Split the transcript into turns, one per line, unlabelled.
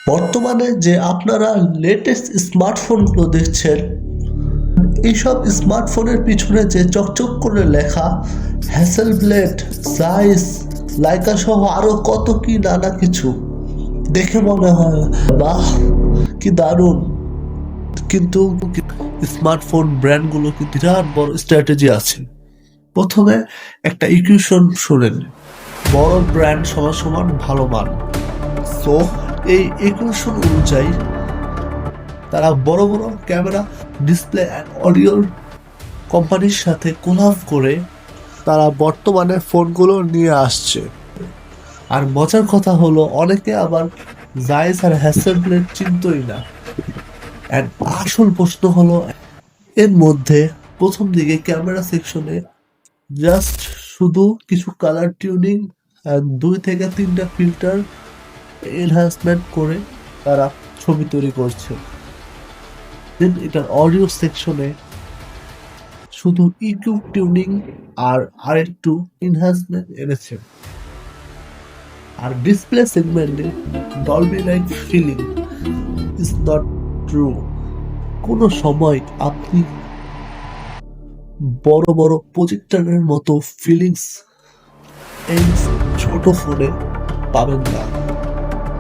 বর্তমানে যে আপনারা লেটেস্ট স্মার্টফোনগুলো দেখছেন, এইসব স্মার্টফোনের পিছনে যে চকচক করে লেখা হ্যাসেলব্লেড, জাইস, লাইকা সহ আরো কত কি নানা কিছু দেখে মনে হয় বাহ, কি দারুণ। কিন্তু স্মার্টফোন ব্র্যান্ডগুলো কিন্তু বিরাট বড় স্ট্র্যাটেজি আছে। প্রথমে একটা ইকুয়েশন শুনেন, বড় ব্র্যান্ড সমান সমান ভালো মান। সো এই ইকুয়েশন অনুযায়ী তারা বড় বড় ক্যামেরা, ডিসপ্লে অ্যান্ড অডিওর কোম্পানির সাথে কোলাব করে তারা বর্তমানে ফোনগুলো নিয়ে আসছে। আর মজার কথা হলো, অনেকে আবার জাইস আর হ্যাসেলব্লেড চিনতই না। অ্যান্ড আসল প্রশ্ন হলো, এর মধ্যে প্রথম দিকে ক্যামেরা সেকশনে জাস্ট শুধু কিছু কালার টিউনিং আর 2 থেকে 3টা ফিল্টার এনহান্সমেন্ট করে তারা ছবি তৈরি করছে। দেন এটার অডিও সেকশনে শুধু ইকিউ টিউনিং আর আরেকটু এনহান্সমেন্ট এনেছে। আর ডিসপ্লে সেগমেন্টে Dolby light feeling is not true. কোনো সময় আপনি বড় বড় প্রজেক্টরের মতো ফিলিংস এই ছোট ফোনে পাবেন না।